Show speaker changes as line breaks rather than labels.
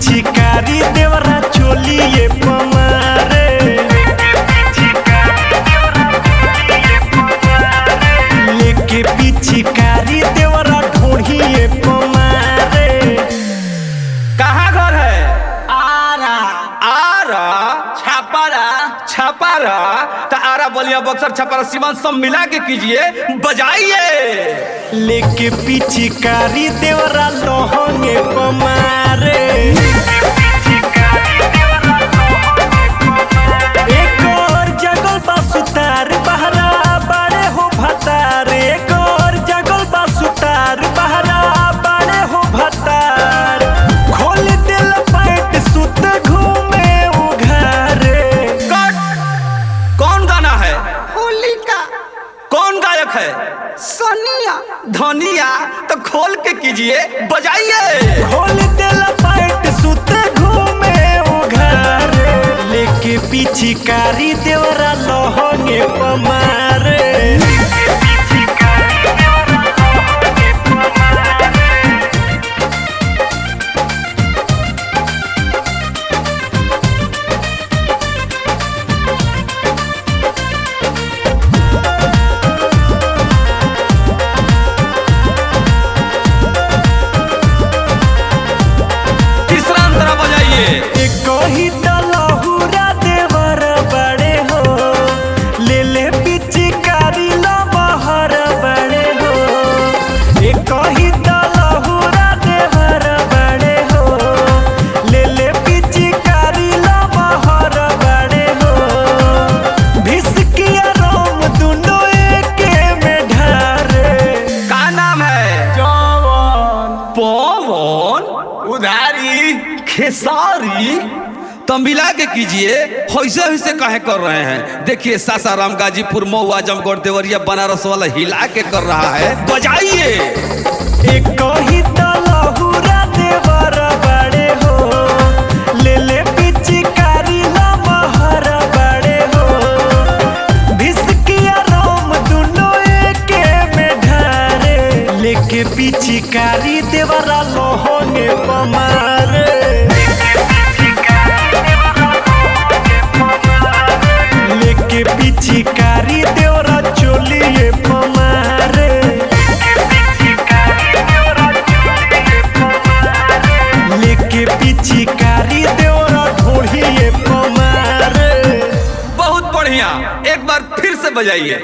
पिचकारी देवरा चोलिए पमारे। लेके पिचकारी देवरा ढोढ़िए पमारे।
कहाँ घर है?
आरा
आरा छापारा छापारा तो आरा बलिया बक्सर छापारा सीमांत सब मिला के कीजिए, बजाइए।
लेके पिचकारी देवरा लोहंगे पमारे। एक और जगल बासुतार बहरा बड़े हो भतार। एक और जगल बासुतार बहरा बड़े हो भतार। खोल दिल पैंट सुत घूमे उघारे।
कट। कौन गाना है?
होली का
कौन गायक है?
सोनिया।
धनिया तो खोल के कीजिए, बजाइए।
खोल दिल पैंट सुत घूमे उघारे। लेके पिचकारी देवरा लोहंगे पमारे।
तीसरा अंतरा बजाइए।
एक ही दलहुरा देवर बड़े हो। ले ले पिचकारी लो बहर बड़े हो। एक ही दलहुरा देवर बड़े हो। ले ले पिचकारी लो बहर बड़े हो। भिसकिया रोम दुनो एके में ढारे।
का नाम है? पवन उधारी खेसारी तो मिला के कीजिए। होइसे होइसे काहे कर रहे हैं? देखिए सासाराम गाजीपुर महुआ आजमगढ़ देवरिया बनारस वाला हिला के कर रहा है, बजाइए।
एक ही दलहुरा देवर बड़े हो। ले ले पिचकारी लो बहर बड़े हो। भिसकिया रोम दुनो एके में ढारे। लेके पिचकारी देवरा लोहंगे पमारे। लेके पिचकारी देवरा चोलिए पमारे। लेके पिचकारी देवरा ढोढ़िए पमारे।
बहुत बढ़िया, एक बार फिर से बजाइए।